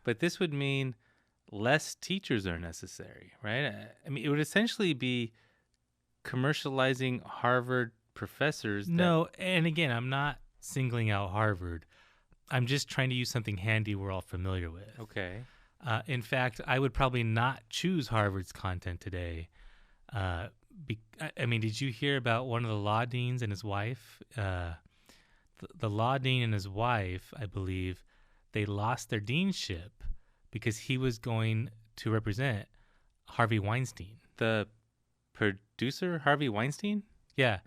But this would mean less teachers are necessary, right? I mean, it would essentially be commercializing Harvard professors that. No, and again, I'm not singling out Harvard. I'm just trying to use something handy we're all familiar with. Okay. In fact, I would probably not choose Harvard's content today. I mean, did you hear about one of the law deans and his wife? The law dean and his wife, I believe, they lost their deanship because he was going to represent Harvey Weinstein. The producer, Harvey Weinstein? Yeah,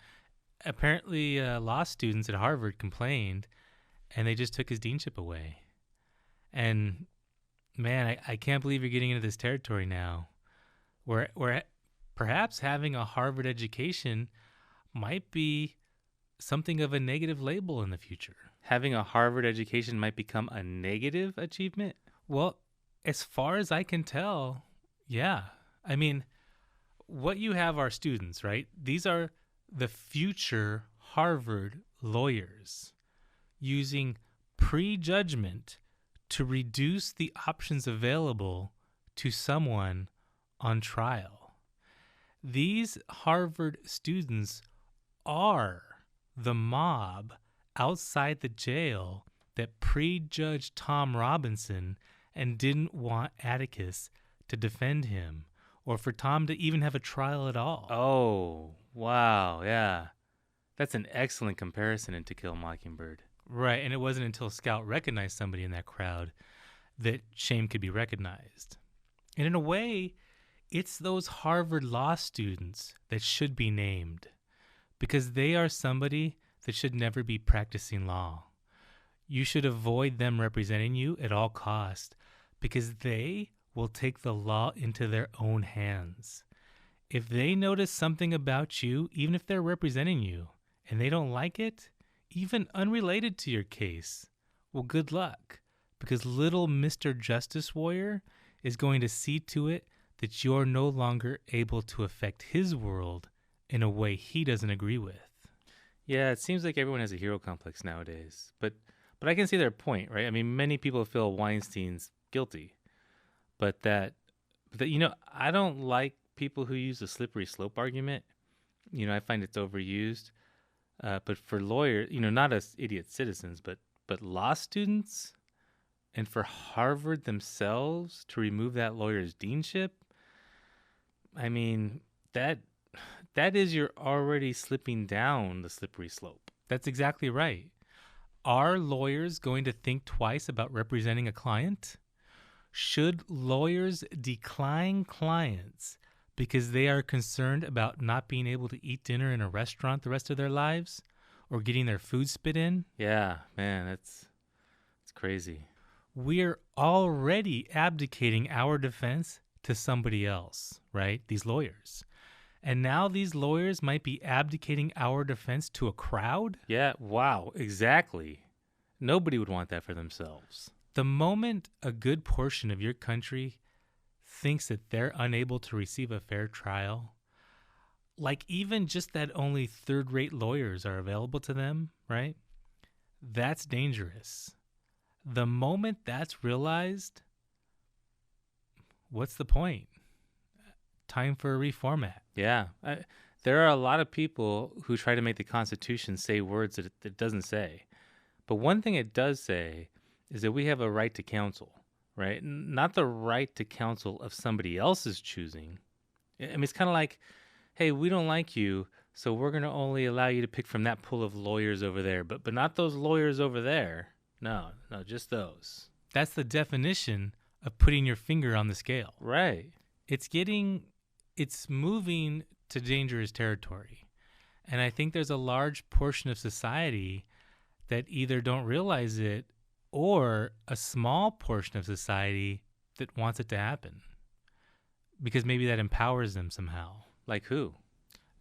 apparently, law students at Harvard complained, and they just took his deanship away. And man, I can't believe you're getting into this territory now, where perhaps having a Harvard education might be something of a negative label in the future. Having a Harvard education might become a negative achievement? Well, as far as I can tell, yeah. I mean, what you have are students, right? These are the future Harvard lawyers using prejudgment to reduce the options available to someone on trial. These Harvard students are the mob outside the jail that prejudged Tom Robinson and didn't want Atticus to defend him or for Tom to even have a trial at all. Oh, wow, yeah. That's an excellent comparison in To Kill a Mockingbird. Right, and it wasn't until Scout recognized somebody in that crowd that shame could be recognized. And in a way, it's those Harvard law students that should be named because they are somebody that should never be practicing law. You should avoid them representing you at all costs because they will take the law into their own hands. If they notice something about you, even if they're representing you, and they don't like it, even unrelated to your case, well, good luck, because little Mr. Justice Warrior is going to see to it that you're no longer able to affect his world in a way he doesn't agree with. Yeah, it seems like everyone has a hero complex nowadays. But I can see their point, right? I mean, many people feel Weinstein's guilty. But I don't like people who use the slippery slope argument. I find it's overused. But for lawyers, not as idiot citizens, but law students, and for Harvard themselves to remove that lawyer's deanship, I mean, that is you're already slipping down the slippery slope. That's exactly right. Are lawyers going to think twice about representing a client? Should lawyers decline clients because they are concerned about not being able to eat dinner in a restaurant the rest of their lives or getting their food spit in? Yeah, man, it's crazy. We're already abdicating our defense to somebody else, right? These lawyers. And now these lawyers might be abdicating our defense to a crowd? Yeah, wow, exactly. Nobody would want that for themselves. The moment a good portion of your country thinks that they're unable to receive a fair trial, like even just that only third-rate lawyers are available to them, right? That's dangerous. The moment that's realized, what's the point? Time for a reformat. Yeah. There are a lot of people who try to make the Constitution say words that it doesn't say. But one thing it does say is that we have a right to counsel, right? Not the right to counsel of somebody else's choosing. I mean, it's kind of like, hey, we don't like you, so we're going to only allow you to pick from that pool of lawyers over there, but not those lawyers over there. No, just those. That's the definition of putting your finger on the scale. Right. It's moving to dangerous territory. And I think there's a large portion of society that either don't realize it or a small portion of society that wants it to happen because maybe that empowers them somehow. Like who?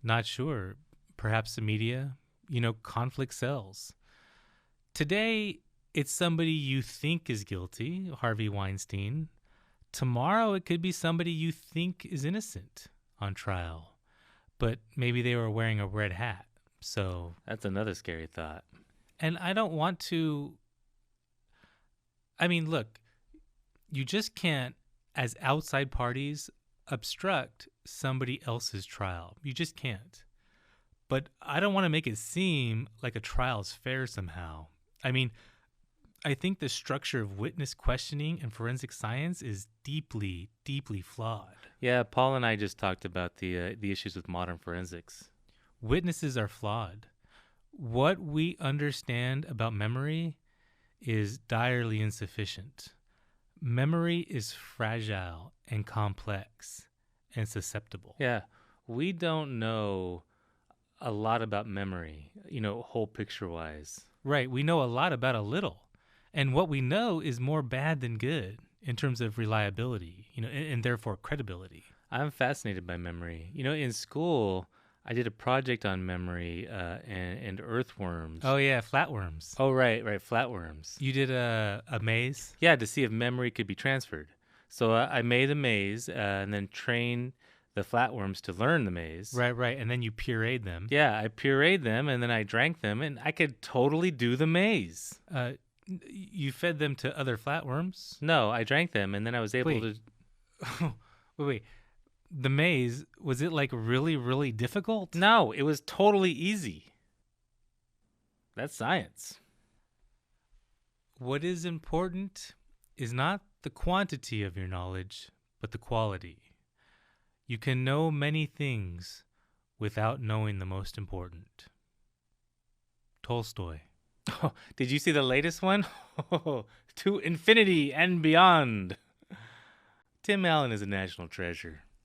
Not sure. Perhaps the media. Conflict sells. Today, it's somebody you think is guilty, Harvey Weinstein. Tomorrow, it could be somebody you think is innocent on trial, but maybe they were wearing a red hat. So that's another scary thought. And I don't want to. I mean, look, You just can't, as outside parties, obstruct somebody else's trial. You just can't. But I don't want to make it seem like a trial's fair somehow. I mean, I think the structure of witness questioning and forensic science is deeply, deeply flawed. Yeah, Paul and I just talked about the issues with modern forensics. Witnesses are flawed. What we understand about memory is direly insufficient. Memory is fragile and complex and susceptible. Yeah, we don't know a lot about memory, whole picture wise. Right, we know a lot about a little. And what we know is more bad than good in terms of reliability, and therefore credibility. I'm fascinated by memory. In school, I did a project on memory and earthworms. Oh, yeah, flatworms. Oh, right, flatworms. You did a maze? Yeah, to see if memory could be transferred. So I made a maze and then trained the flatworms to learn the maze. Right. And then you pureed them. Yeah, I pureed them and then I drank them and I could totally do the maze. You fed them to other flatworms? No, I drank them and then I was able to... Wait. The maze, was it like really, really difficult? No, it was totally easy. That's science. What is important is not the quantity of your knowledge, but the quality. You can know many things without knowing the most important. Tolstoy. Oh, did you see the latest one? To infinity and beyond. Tim Allen is a national treasure.